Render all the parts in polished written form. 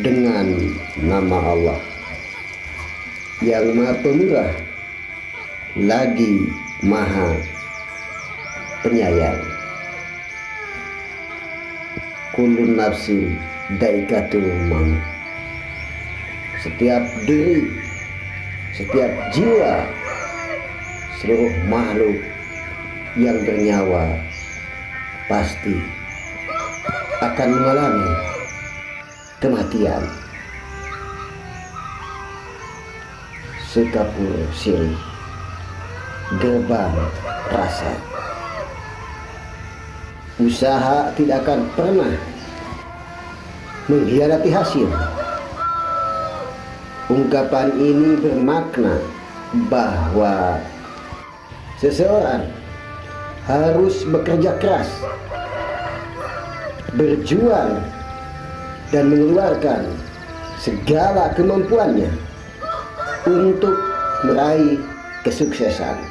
dengan nama Allah yang Maha Pemurah lagi Maha Penyayang. Kullu nafsin dha'iqatul maut. Setiap diri, setiap jiwa, seluruh makhluk yang bernyawa pasti akan mengalami kematian. Sekapur sirih, gerbang rasa. Usaha tidak akan pernah mengkhianati hasil. Ungkapan ini bermakna bahwa seseorang harus bekerja keras, berjuang, dan mengeluarkan segala kemampuannya untuk meraih kesuksesan,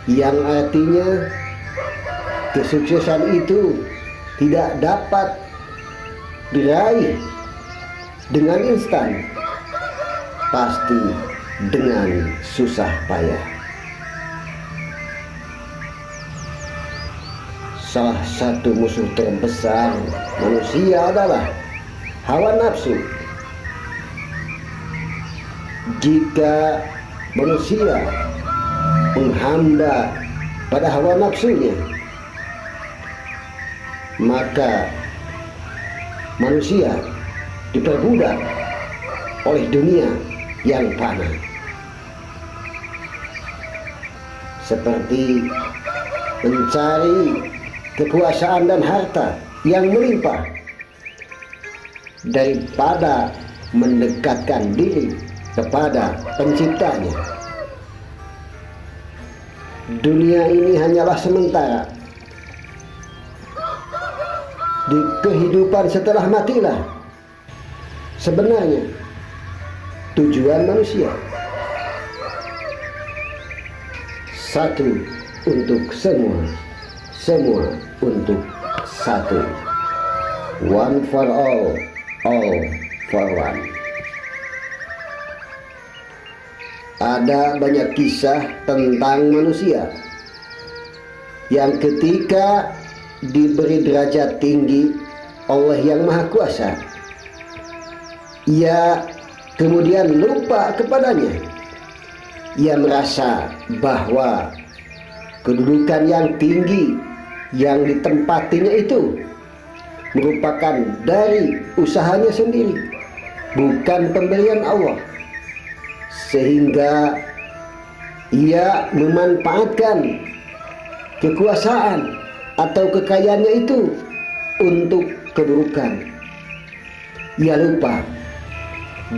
yang artinya kesuksesan itu tidak dapat diraih dengan instan, pasti dengan susah payah. Salah satu musuh terbesar manusia adalah hawa nafsu. Jika manusia menghamba pada hawa nafsunya, maka manusia diperbudak oleh dunia yang fana, seperti mencari kekuasaan dan harta yang melimpah daripada mendekatkan diri kepada penciptanya. Dunia ini hanyalah sementara. Di kehidupan setelah matilah sebenarnya tujuan manusia. Satu untuk semua, semua untuk satu. One for all for one. Ada banyak kisah tentang manusia yang ketika diberi derajat tinggi Allah yang Maha Kuasa, ia kemudian lupa kepadanya. Ia merasa bahwa kedudukan yang tinggi yang ditempatinya itu merupakan dari usahanya sendiri, bukan pemberian Allah, sehingga ia memanfaatkan kekuasaan atau kekayaannya itu untuk keburukan. Ia lupa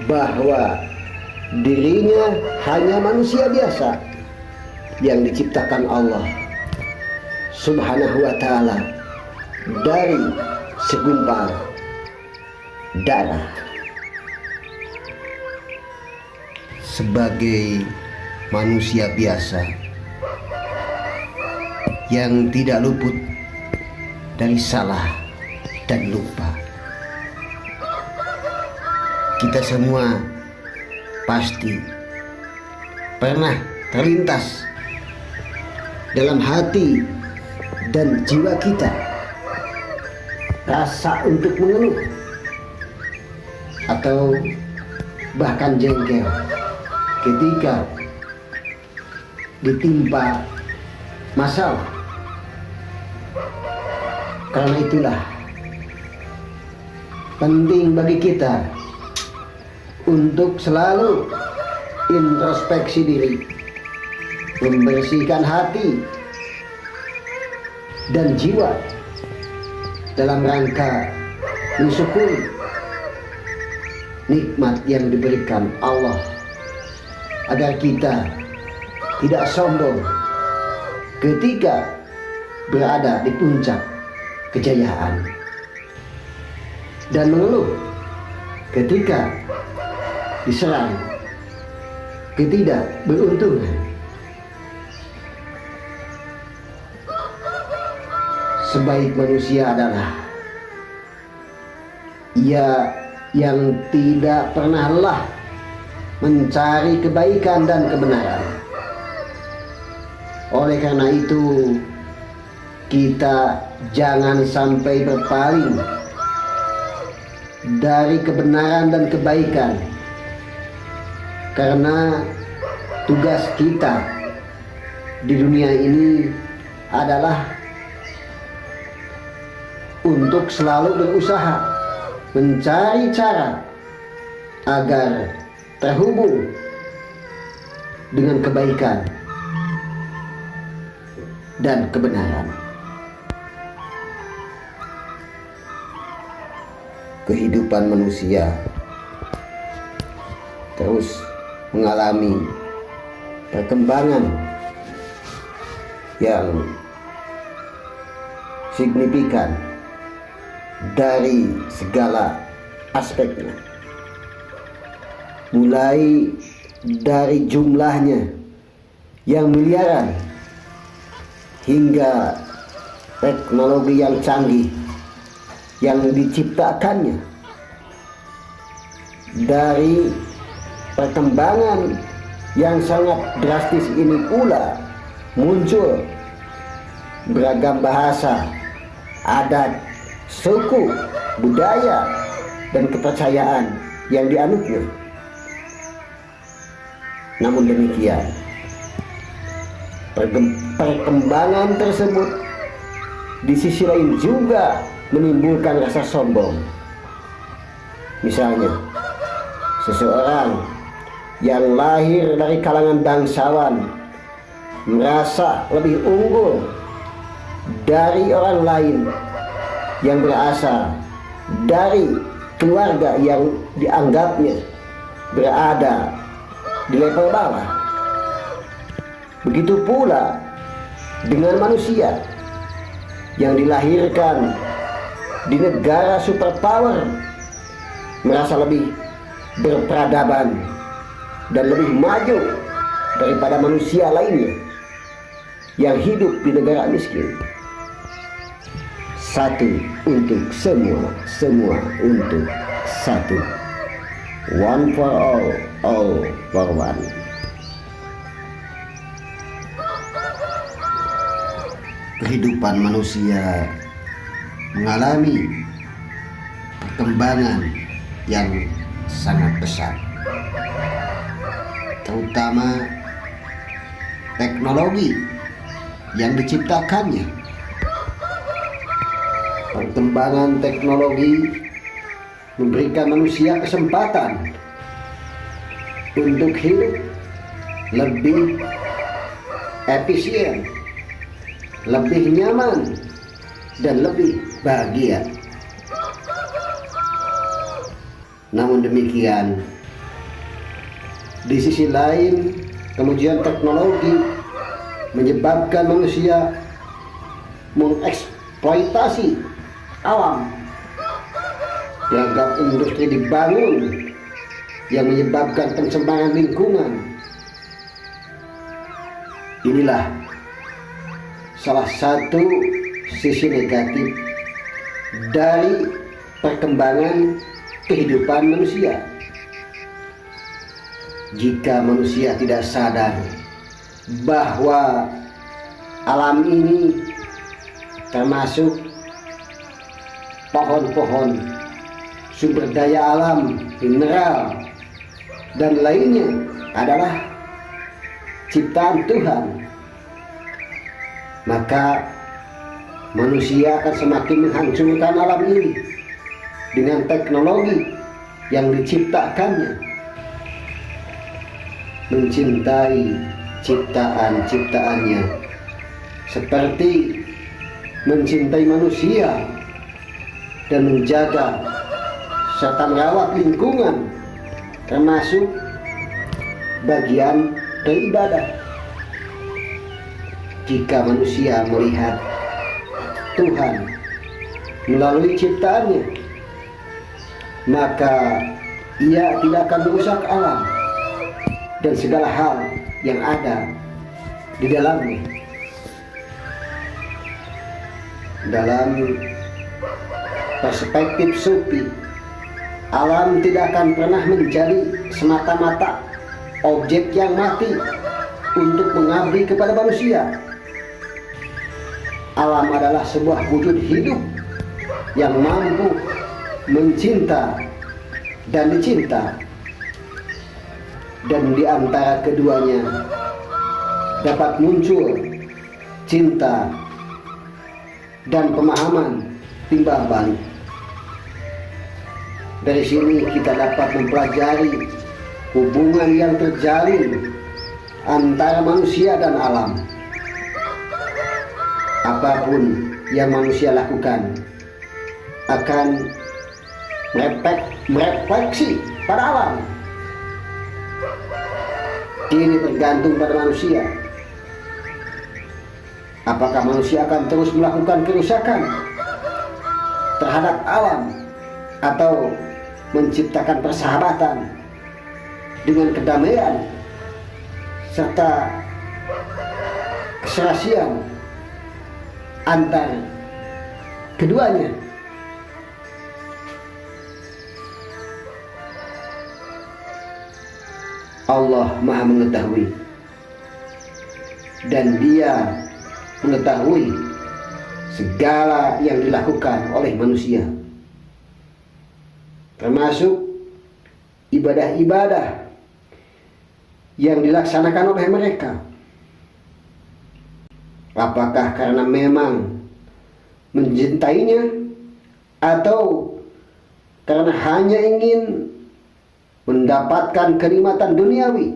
bahwa dirinya hanya manusia biasa yang diciptakan Allah Subhanahu wa ta'ala dari segumpal darah. Sebagai manusia biasa yang tidak luput dari salah dan lupa, kita semua pasti pernah terlintas dalam hati dan jiwa kita rasa untuk mengeluh atau bahkan jengkel ketika ditimpa masalah. Karena itulah penting bagi kita untuk selalu introspeksi diri, membersihkan hati dan jiwa dalam rangka mensyukuri nikmat yang diberikan Allah, agar kita tidak sombong ketika berada di puncak kejayaan dan mengeluh ketika diserang ketidakberuntungan. Sebaik manusia adalah Ia yang tidak pernah lelah mencari kebaikan dan kebenaran. Oleh karena itu, kita jangan sampai berpaling dari kebenaran dan kebaikan, karena tugas kita di dunia ini adalah untuk selalu berusaha mencari cara agar terhubung dengan kebaikan dan kebenaran. Kehidupan manusia terus mengalami perkembangan yang signifikan dari segala aspeknya, mulai dari jumlahnya yang miliaran hingga teknologi yang canggih yang diciptakannya. Dari perkembangan yang sangat drastis ini pula muncul beragam bahasa, adat, suku, budaya, dan kepercayaan yang dianutnya. Namun demikian, perkembangan tersebut di sisi lain juga menimbulkan rasa sombong. Misalnya, seseorang yang lahir dari kalangan bangsawan merasa lebih unggul dari orang lain yang berasal dari keluarga yang dianggapnya berada di level bawah. Begitu pula dengan manusia yang dilahirkan di negara superpower merasa lebih berperadaban dan lebih maju daripada manusia lainnya yang hidup di negara miskin. Satu untuk semua, semua untuk satu. One for all for one. Kehidupan manusia mengalami perkembangan yang sangat besar, terutama teknologi yang diciptakannya. Perkembangan teknologi memberikan manusia kesempatan untuk hidup lebih efisien, lebih nyaman, dan lebih bahagia. Namun demikian, di sisi lain, kemajuan teknologi menyebabkan manusia mengeksploitasi alam. Beragam industri dibangun yang menyebabkan pencemaran lingkungan. Inilah salah satu sisi negatif dari perkembangan kehidupan manusia. Jika manusia tidak sadar bahwa alam ini termasuk pohon-pohon, sumber daya alam, mineral, dan lainnya adalah ciptaan Tuhan, maka manusia akan semakin menghancurkan alam ini dengan teknologi yang diciptakannya. Mencintai ciptaan-ciptaannya seperti mencintai manusia dan menjaga serta merawat lingkungan termasuk bagian dari ibadah. Jika manusia melihat Tuhan melalui ciptaannya, maka ia tidak akan merusak alam dan segala hal yang ada di dalamnya. Dalam perspektif sufi, Alam tidak akan pernah menjadi semata-mata objek yang mati untuk mengabdi kepada manusia. Alam adalah sebuah wujud hidup yang mampu mencinta dan dicinta, dan di antara keduanya dapat muncul cinta dan pemahaman timbal balik. Dari sini kita dapat mempelajari hubungan yang terjalin antara manusia dan alam. Apapun yang manusia lakukan akan merefleksi pada alam. Ini tergantung pada manusia. Apakah manusia akan terus melakukan kerusakan terhadap alam, atau menciptakan persahabatan dengan kedamaian serta keserasian antar keduanya. Allah Maha mengetahui, dan Dia mengetahui segala yang dilakukan oleh manusia, termasuk ibadah-ibadah yang dilaksanakan oleh mereka. Apakah karena memang mencintainya, atau karena hanya ingin mendapatkan kenikmatan duniawi?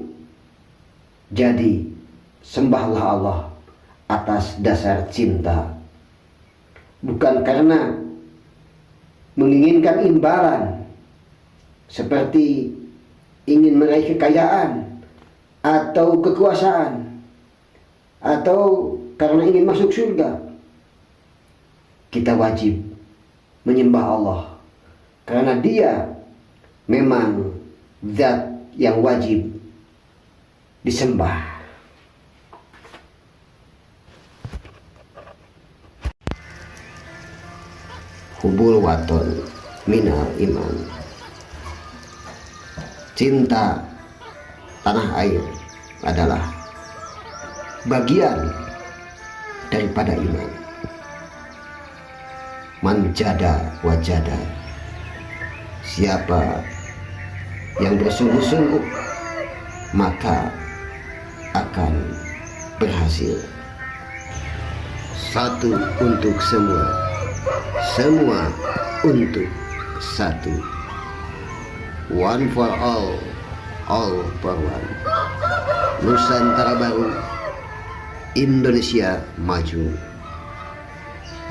Jadi sembahlah Allah atas dasar cinta, bukan karena menginginkan imbalan seperti ingin meraih kekayaan atau kekuasaan, atau karena ingin masuk surga. Kita wajib menyembah Allah karena Dia memang zat yang wajib disembah. Hubul waton minal iman. Cinta tanah air adalah bagian daripada iman. Manjada wajada. Siapa yang bersungguh-sungguh maka akan berhasil. Satu untuk semua, semua untuk satu. One for all for one. Nusantara baru, Indonesia maju.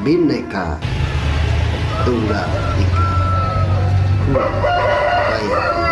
Bhinneka Tunggal Ika. Baik.